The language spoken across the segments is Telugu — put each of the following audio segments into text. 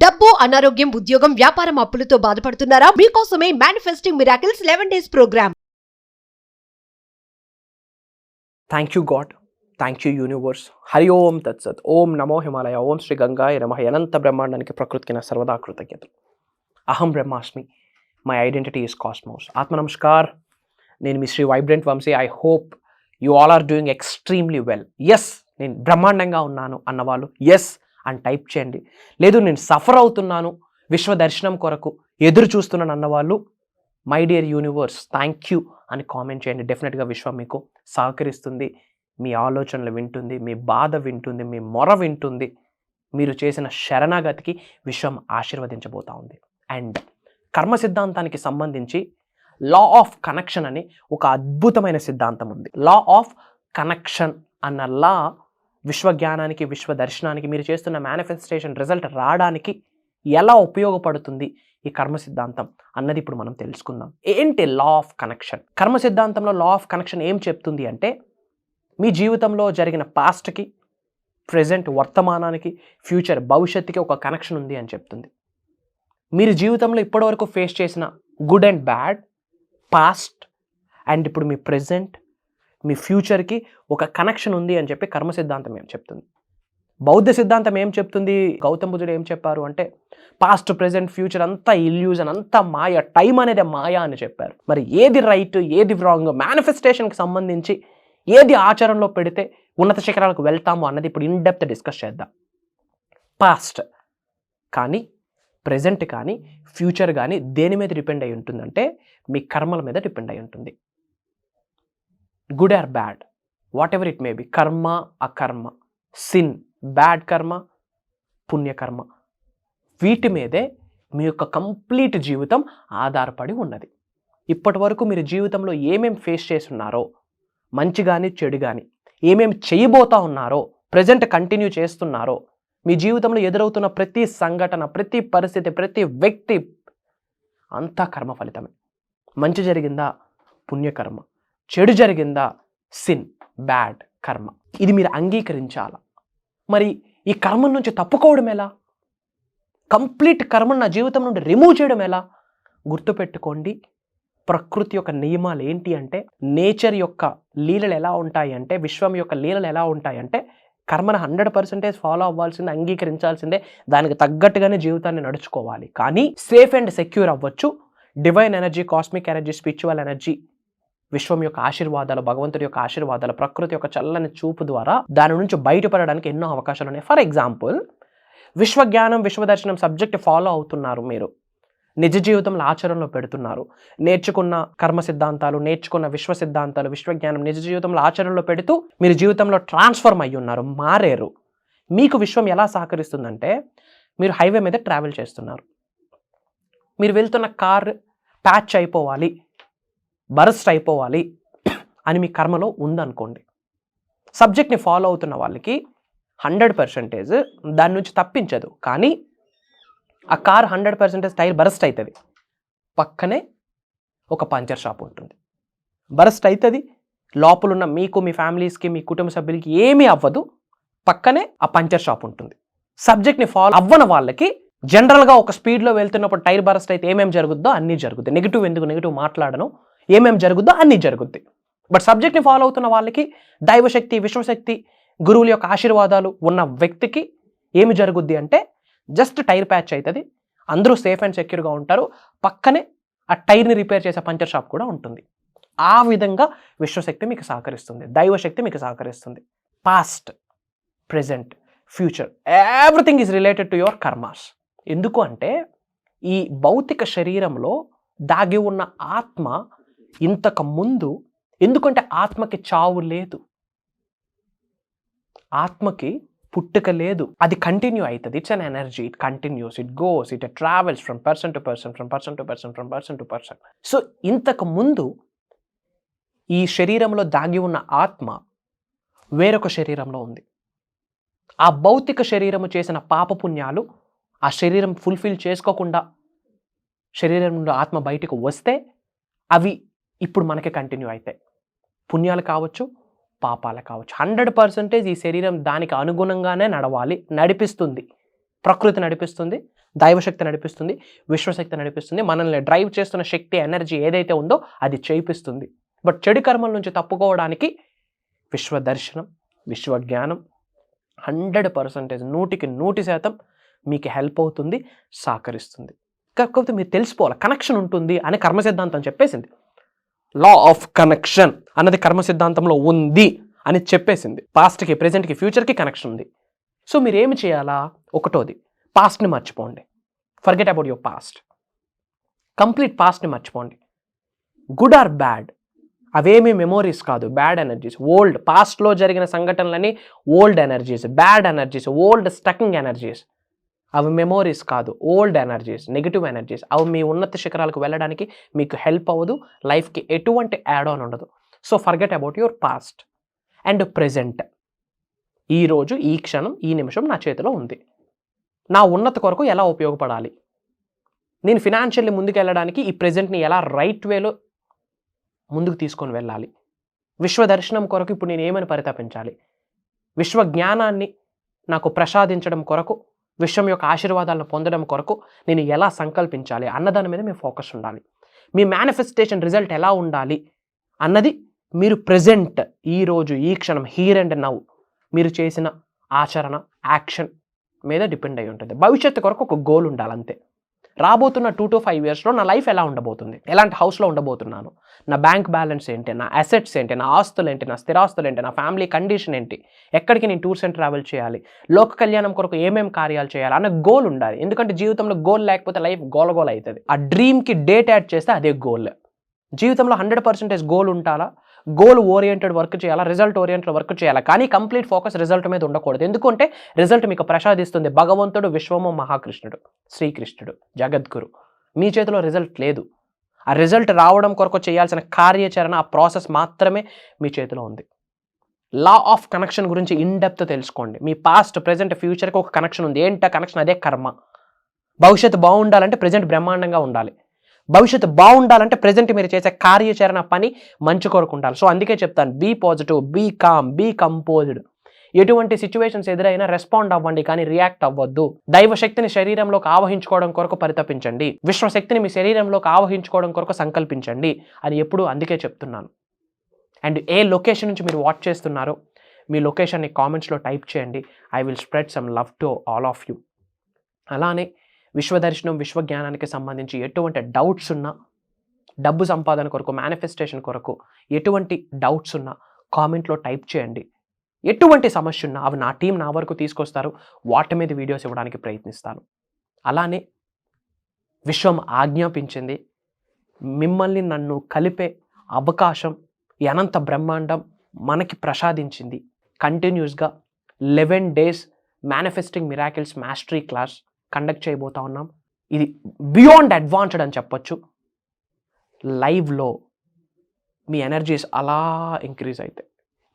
డబ్బు, అనారోగ్యం, ఉద్యోగం, వ్యాపారం, అప్పులతో బాధపడుతున్నారా? మీకోసమే manifesting miracles 11 days program. Thank you God, thank you universe. Hari Om తత్సత్. ఓం నమో హిమాలయ. ఓం శ్రీ గంగాయ నమః. అనంత బ్రహ్మాండానికి ప్రకృతికి నా సర్వదా కృతజ్ఞతలు. అహం బ్రహ్మాస్మి. My identity is cosmos. ఆత్మ నమస్కార్. నేను మీ Shri vibrant Vamshi. I hope you all are doing extremely well. Yes, నేను బ్రహ్మాండంగా ఉన్నాను అన్నవాళ్ళు ఎస్ అని టైప్ చేయండి. లేదు, నేను సఫర్ అవుతున్నాను, విశ్వ దర్శనం కొరకు ఎదురు చూస్తున్నాను అన్నవాళ్ళు my dear universe thank you అని కామెంట్ చేయండి. డెఫినెట్గా విశ్వం మీకు సహకరిస్తుంది, మీ ఆలోచనలు వింటుంది, మీ బాధ వింటుంది, మీ మొర వింటుంది. మీరు చేసిన శరణాగతికి విశ్వం ఆశీర్వదించబోతా ఉంది. అండ్ కర్మ సిద్ధాంతానికి సంబంధించి లా ఆఫ్ కనెక్షన్ అని ఒక అద్భుతమైన సిద్ధాంతం ఉంది. లా ఆఫ్ కనెక్షన్ అన్న లా విశ్వజ్ఞానానికి, విశ్వ దర్శనానికి, మీరు చేస్తున్న మేనిఫెస్టేషన్ రిజల్ట్ రావడానికి ఎలా ఉపయోగపడుతుంది ఈ కర్మ సిద్ధాంతం అన్నది ఇప్పుడు మనం తెలుసుకుందాం. ఏంటి లా ఆఫ్ కనెక్షన్? కర్మ సిద్ధాంతంలో లా ఆఫ్ కనెక్షన్ ఏం చెప్తుంది అంటే, మీ జీవితంలో జరిగిన పాస్ట్కి, ప్రెజెంట్ వర్తమానానికి, ఫ్యూచర్ భవిష్యత్తుకి ఒక కనెక్షన్ ఉంది అని చెప్తుంది. మీరు జీవితంలో ఇప్పటివరకు ఫేస్ చేసిన good and bad, past and ఇప్పుడు మీ ప్రెజెంట్, మీ ఫ్యూచర్కి ఒక కనెక్షన్ ఉంది అని చెప్పి కర్మ సిద్ధాంతం ఏం చెప్తుంది. బౌద్ధ సిద్ధాంతం ఏం చెప్తుంది? గౌతమ బుద్ధుడు ఏం చెప్పారు అంటే, పాస్ట్, ప్రెజెంట్, ఫ్యూచర్ అంతా ఇల్యూజన్, అంతా మాయ, టైం అనేది మాయ అని చెప్పారు. మరి ఏది రైట్, ఏది రాంగ్, మేనిఫెస్టేషన్కి సంబంధించి ఏది ఆచరణలో పెడితే ఉన్నత శిఖరాలకు వెళ్తాము అన్నది ఇప్పుడు ఇన్ డెప్త్ డిస్కస్ చేద్దాం. పాస్ట్ కానీ, ప్రెజెంట్ కానీ, ఫ్యూచర్ కానీ దేని మీద డిపెండ్ అయి ఉంటుందంటే మీ కర్మల మీద డిపెండ్ అయి ఉంటుంది. Good or bad, what ever it may be, కర్మ, అకర్మ, సిన్, బ్యాడ్ కర్మ, పుణ్యకర్మ, వీటి మీదే మీ యొక్క కంప్లీట్ జీవితం ఆధారపడి ఉన్నది. ఇప్పటి వరకు మీరు జీవితంలో ఏమేమి ఫేస్ చేస్తున్నారో, మంచి కానీ చెడు కానీ, ఏమేమి చేయబోతా ఉన్నారో, ప్రజెంట్ కంటిన్యూ చేస్తున్నారో, మీ జీవితంలో ఎదురవుతున్న ప్రతి సంఘటన, ప్రతి పరిస్థితి, ప్రతి వ్యక్తి అంతా కర్మ ఫలితమే. మంచి జరిగిందా పుణ్యకర్మ, చెడు జరిగిందా సిన్, బ్యాడ్ కర్మ. ఇది మీరు అంగీకరించాలా. మరి ఈ కర్మ నుంచి తప్పుకోవడం ఎలా? కంప్లీట్ కర్మను నా జీవితం నుండి రిమూవ్ చేయడం ఎలా? గుర్తుపెట్టుకోండి, ప్రకృతి యొక్క నియమాలు ఏంటి అంటే, నేచర్ యొక్క లీలలు ఎలా ఉంటాయి అంటే, విశ్వం యొక్క లీలలు ఎలా ఉంటాయి అంటే, కర్మను 100% ఫాలో అవ్వాల్సిందే, అంగీకరించాల్సిందే, దానికి తగ్గట్టుగానే జీవితాన్ని నడుచుకోవాలి. కానీ సేఫ్ అండ్ సెక్యూర్ అవ్వచ్చు. Divine energy, cosmic energy, spiritual energy, విశ్వం యొక్క ఆశీర్వాదాలు, భగవంతుడి యొక్క ఆశీర్వాదాలు, ప్రకృతి యొక్క చల్లని చూపు ద్వారా దాని నుంచి బయటపడడానికి ఎన్నో అవకాశాలు ఉన్నాయి. For example, విశ్వజ్ఞానం, Vishwadarshanam subject follow అవుతున్నారు, మీరు నిజ జీవితంలో ఆచరణలో పెడుతున్నారు, నేర్చుకున్న కర్మ సిద్ధాంతాలు, నేర్చుకున్న విశ్వ సిద్ధాంతాలు, విశ్వజ్ఞానం నిజ జీవితంలో ఆచరణలో పెడుతూ మీరు జీవితంలో ట్రాన్స్ఫార్మ్ అయ్యి ఉన్నారు, మారేరు. మీకు విశ్వం ఎలా సహకరిస్తుందంటే, మీరు హైవే మీద ట్రావెల్ చేస్తున్నారు, మీరు వెళ్తున్న కార్ ప్యాచ్ అయిపోవాలి, బరస్ట్ అయిపోవాలి అని మీ కర్మలో ఉందనుకోండి. సబ్జెక్ట్ని ఫాలో అవుతున్న వాళ్ళకి 100% దాని నుంచి తప్పించదు. కానీ ఆ కార్ 100% టైర్ బరస్ట్ అవుతుంది, పక్కనే ఒక పంచర్ షాప్ ఉంటుంది. బరస్ట్ అవుతుంది, లోపలున్న మీకు, మీ ఫ్యామిలీస్కి, మీ కుటుంబ సభ్యులకి ఏమీ అవ్వదు, పక్కనే ఆ పంచర్ షాప్ ఉంటుంది. సబ్జెక్ట్ని ఫాలో అవ్వని వాళ్ళకి జనరల్గా ఒక స్పీడ్లో వెళ్తున్నప్పుడు టైర్ బరస్ట్ అయితే ఏమేమి జరుగుద్దో అన్నీ జరుగుద్ది. నెగిటివ్ మాట్లాడను, ఏమేమి జరుగుద్దో అన్నీ జరుగుద్ది. బట్ సబ్జెక్ట్ని ఫాలో అవుతున్న వాళ్ళకి, దైవశక్తి, విశ్వశక్తి, గురువుల యొక్క ఆశీర్వాదాలు ఉన్న వ్యక్తికి ఏమి జరుగుద్ది అంటే, జస్ట్ టైర్ ప్యాచ్ అవుతుంది, అందరూ సేఫ్ అండ్ సెక్యూర్గా ఉంటారు, పక్కనే ఆ టైర్ని రిపేర్ చేసే పంచర్ షాప్ కూడా ఉంటుంది. ఆ విధంగా విశ్వశక్తి మీకు సహకరిస్తుంది, దైవశక్తి మీకు సహకరిస్తుంది. Past, present, future, everything is related to your karmas. ఎందుకు అంటే, ఈ భౌతిక శరీరంలో దాగి ఉన్న ఆత్మ ఇంతకు ముందు, ఎందుకంటే ఆత్మకి చావు లేదు, ఆత్మకి పుట్టుక లేదు, అది కంటిన్యూ అవుతుంది. It's an energy, it continues, it goes, it travels from person to person, from person to person, from person to person. So ఇంతకు ముందు ఈ శరీరంలో దాగి ఉన్న ఆత్మ వేరొక శరీరంలో ఉంది. ఆ భౌతిక శరీరము చేసిన పాపపుణ్యాలు ఆ శరీరం ఫుల్ఫిల్ చేసుకోకుండా శరీరం నుండి ఆత్మ బయటకు వస్తే అవి ఇప్పుడు మనకి కంటిన్యూ అవుతాయి. పుణ్యాలు కావచ్చు, పాపాలు కావచ్చు. 100% ఈ శరీరం దానికి అనుగుణంగానే నడవాలి, నడిపిస్తుంది. ప్రకృతి నడిపిస్తుంది, దైవశక్తి నడిపిస్తుంది, విశ్వశక్తి నడిపిస్తుంది. మనల్ని డ్రైవ్ చేస్తున్న శక్తి, ఎనర్జీ ఏదైతే ఉందో అది చేయిస్తుంది. బట్ చెడు కర్మల నుంచి తప్పుకోవడానికి విశ్వదర్శనం, విశ్వజ్ఞానం 100%, 100% మీకు హెల్ప్ అవుతుంది, సహకరిస్తుంది. కాకపోతే మీరు తెలుసుకోవాలి, కనెక్షన్ ఉంటుంది అని కర్మ సిద్ధాంతం చెప్పేసింది. లా ఆఫ్ కనెక్షన్ అన్నది కర్మ సిద్ధాంతంలో ఉంది అని చెప్పేసింది. పాస్ట్కి, ప్రెజెంట్కి, ఫ్యూచర్కి కనెక్షన్ ఉంది. సో మీరు ఏమి చేయాలా? ఒకటోది, పాస్ట్ని మర్చిపోండి. Forget about your past. Complete పాస్ట్ని మర్చిపోండి. గుడ్ ఆర్ బ్యాడ్ అవేమీ మెమోరీస్ కాదు, బ్యాడ్ ఎనర్జీస్. ఓల్డ్ పాస్ట్లో జరిగిన సంఘటనలని old energies, bad energies, old stucking energies. అవి మెమోరీస్ కాదు, ఓల్డ్ ఎనర్జీస్, నెగిటివ్ ఎనర్జీస్. అవి మీ ఉన్నత శిఖరాలకు వెళ్ళడానికి మీకు హెల్ప్ అవ్వదు, లైఫ్కి ఎటువంటి యాడ్ ఆన్ ఉండదు. So forget about your past and present. ఈరోజు, ఈ క్షణం, ఈ నిమిషం నా చేతిలో ఉంది. నా ఉన్నత కొరకు ఎలా ఉపయోగపడాలి, నేను ఫినాన్షియల్లీ ముందుకు వెళ్ళడానికి ఈ ప్రెజెంట్ని ఎలా రైట్ వేలో ముందుకు తీసుకొని వెళ్ళాలి, విశ్వదర్శనం కొరకు ఇప్పుడు నేను ఏమని పరితపించాలి, విశ్వ జ్ఞానాన్ని నాకు ప్రసాదించడం కొరకు, విశ్వం యొక్క ఆశీర్వాదాలను పొందడం కొరకు నేను ఎలా సంకల్పించాలి అన్నదాని మీద మీ ఫోకస్ ఉండాలి. మీ మేనిఫెస్టేషన్ రిజల్ట్ ఎలా ఉండాలి అన్నది మీరు ప్రెజెంట్, ఈరోజు, ఈ క్షణం, హీర్ అండ్ నౌ మీరు చేసిన ఆచరణ, యాక్షన్ మీద డిపెండ్ అయి ఉంటుంది. భవిష్యత్తు కొరకు ఒక గోల్ ఉండాలి అంతే. రాబోతున్న 2 to 5 yearsలో నా లైఫ్ ఎలా ఉండబోతుంది, ఎలాంటి హౌస్లో ఉండబోతున్నాను, నా బ్యాంక్ బ్యాలెన్స్ ఏంటి, నా అసెట్స్ ఏంటి, నా ఆస్తులు ఏంటి, నా స్థిరాస్తులు ఏంటి, నా ఫ్యామిలీ కండిషన్ ఏంటి, ఎక్కడికి నేను టూర్స్ అండ్ ట్రావెల్ చేయాలి, లోక కళ్యాణం కొరకు ఏమేమి కార్యాలు చేయాలి అన్న గోల్ ఉండాలి. ఎందుకంటే జీవితంలో గోల్ లేకపోతే లైఫ్ గోలగోల అవుతుంది. ఆ డ్రీమ్కి డేట్ యాడ్ చేస్తే అదే గోల్. జీవితంలో 100% గోల్ ఉండాలా, గోల్ ఓరియంటెడ్ వర్క్ చేయాలా, రిజల్ట్ ఓరియంటెడ్ వర్క్ చేయాలా. కానీ కంప్లీట్ ఫోకస్ రిజల్ట్ మీద ఉండకూడదు. ఎందుకంటే రిజల్ట్ మీకు ప్రసాదిస్తుంది భగవంతుడు, విశ్వము, మహాకృష్ణుడు, శ్రీకృష్ణుడు, జగద్గురు. మీ చేతిలో రిజల్ట్ లేదు. ఆ రిజల్ట్ రావడం కొరకు చేయాల్సిన కార్యాచరణ, ఆ ప్రాసెస్ మాత్రమే మీ చేతిలో ఉంది. లా ఆఫ్ కనెక్షన్ గురించి ఇన్ డెప్త్ తెలుసుకోండి. మీ పాస్ట్, ప్రెజెంట్, ఫ్యూచర్కి ఒక కనెక్షన్ ఉంది. ఏంటా కనెక్షన్? అదే కర్మ. భవిష్యత్తు బాగుండాలంటే ప్రెజెంట్ బ్రహ్మాండంగా ఉండాలి. భవిష్యత్తు బాగుండాలంటే ప్రెజెంట్ మీరు చేసే కార్యాచరణ, పని మంచి కొరకు ఉండాలి. సో అందుకే చెప్తాను, be positive, be calm, be composed. ఎటువంటి సిచ్యువేషన్స్ ఎదురైనా రెస్పాండ్ అవ్వండి, కానీ రియాక్ట్ అవ్వద్దు. దైవశక్తిని శరీరంలోకి ఆవహించుకోవడం కొరకు పరితపించండి, విశ్వశక్తిని మీ శరీరంలోకి ఆవహించుకోవడం కొరకు సంకల్పించండి అని ఎప్పుడు అందుకే చెప్తున్నాను. అండ్ ఏ లొకేషన్ నుంచి మీరు వాచ్ చేస్తున్నారో మీ లొకేషన్ని కామెంట్స్లో టైప్ చేయండి. I will spread some love to all of you. అలానే విశ్వదర్శనం, విశ్వజ్ఞానానికి సంబంధించి ఎటువంటి డౌట్స్ ఉన్నా, డబ్బు సంపాదన కొరకు, మేనిఫెస్టేషన్ కొరకు ఎటువంటి డౌట్స్ ఉన్నా కామెంట్లో టైప్ చేయండి. ఎటువంటి సమస్య ఉన్నా అవి నా టీం నా వరకు తీసుకొస్తారు, వాటి మీద వీడియోస్ ఇవ్వడానికి ప్రయత్నిస్తాను. అలానే విశ్వం ఆజ్ఞాపించింది, మిమ్మల్ని నన్ను కలిపే అవకాశం ఈ అనంత బ్రహ్మాండం మనకి ప్రసాదించింది. కంటిన్యూస్గా 11 days manifesting miracles mastery class conduct చేయబోతా ఉన్నాం. ఇది బియాండ్ అడ్వాన్స్డ్ అని చెప్పొచ్చు. లైవ్లో మీ ఎనర్జీస్ అలా ఇంక్రీజ్ అవుతాయి,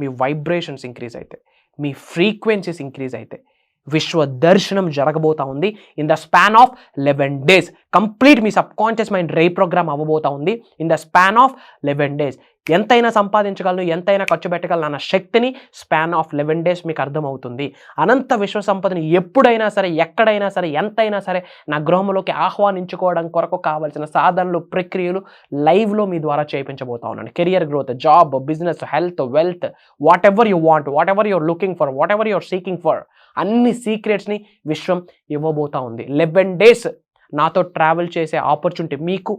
మీ వైబ్రేషన్స్ ఇంక్రీజ్ అవుతాయి, మీ ఫ్రీక్వెన్సీస్ ఇంక్రీజ్ అవుతాయి. విశ్వదర్శనం జరగబోతా ఉంది in the span of 11 days. Complete మీ సబ్ కాన్షియస్ మైండ్ రీప్రోగ్రామ్ అవ్వబోతా ఉంది in the span of 11 days. ఎంతైనా సంపాదించగలను, ఎంతైనా ఖర్చు పెట్టగలను అన్న శక్తిని స్పాన్ ఆఫ్ 11 days మీకు అర్థమవుతుంది. అనంత విశ్వ సంపదని ఎప్పుడైనా సరే, ఎక్కడైనా సరే, ఎంతైనా సరే నా గృహంలోకి ఆహ్వానించుకోవడం కొరకు కావాల్సిన సాధనలు, ప్రక్రియలు లైవ్లో మీ ద్వారా చేయించబోతా ఉన్నాను. Career growth, job, business, health, wealth, whatever you want, whatever you're looking for, whatever you're seeking for, అన్ని సీక్రెట్స్ని విశ్వం ఇవ్వబోతా ఉంది. 11 days నాతో ట్రావెల్ చేసే ఆపర్చునిటీ మీకు,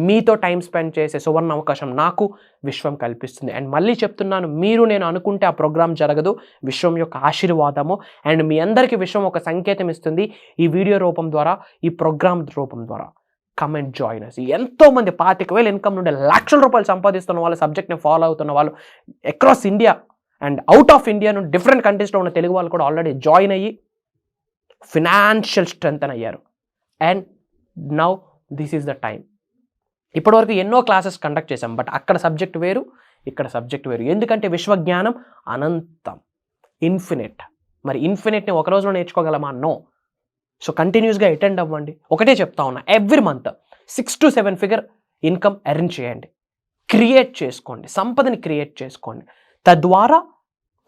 మీతో టైం స్పెండ్ చేసే సువర్ణ అవకాశం నాకు విశ్వం కల్పిస్తుంది. అండ్ మళ్ళీ చెప్తున్నాను, మీరు నేను అనుకుంటే ఆ ప్రోగ్రామ్ జరగదు, విశ్వం యొక్క ఆశీర్వాదము. అండ్ మీ అందరికీ విశ్వం ఒక సంకేతం ఇస్తుంది ఈ వీడియో రూపం ద్వారా, ఈ ప్రోగ్రామ్ రూపం ద్వారా. Comment join us. ఎంతోమంది 25,000 ఇన్కమ్ నుండి లక్షల రూపాయలు సంపాదిస్తున్న వాళ్ళు, సబ్జెక్ట్ని ఫాలో అవుతున్న వాళ్ళు across India and out of India నుండి డిఫరెంట్ కంట్రీస్లో ఉన్న తెలుగు వాళ్ళు కూడా ఆల్రెడీ జాయిన్ అయ్యి ఫినాన్షియల్ స్ట్రెంగ్త్ అయ్యారు. And now this is the time. ఇప్పటివరకు ఎన్నో క్లాసెస్ కండక్ట్ చేశాం, బట్ అక్కడ సబ్జెక్ట్ వేరు, ఇక్కడ సబ్జెక్ట్ వేరు. ఎందుకంటే విశ్వజ్ఞానం అనంతం, ఇన్ఫినిట్. మరి ఇన్ఫినిట్ని ఒక రోజులో నేర్చుకోగలమా? నో. సో కంటిన్యూస్గా అటెండ్ అవ్వండి. ఒకటే చెప్తా ఉన్నా, every month 6 to 7 figure income earn చేయండి, క్రియేట్ చేసుకోండి, సంపదని క్రియేట్ చేసుకోండి. తద్వారా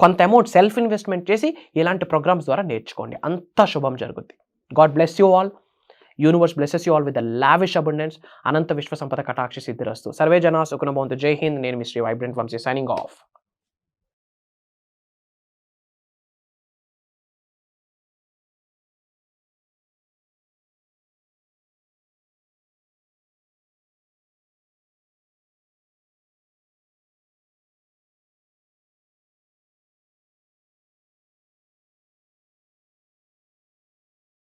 కొంత అమౌంట్ సెల్ఫ్ ఇన్వెస్ట్మెంట్ చేసి ఇలాంటి ప్రోగ్రామ్స్ ద్వారా నేర్చుకోండి. అంతా శుభం జరుగుద్ది. God bless you all. Universe blesses you all with the lavish abundance. అనంత విశ్వ సంపద కటాక్షి సిద్ధిరస్తు. సర్వే జనా సుఖినో భవంతు. జై హింద్. నేను మీ Shri vibrant Vamsi signing of.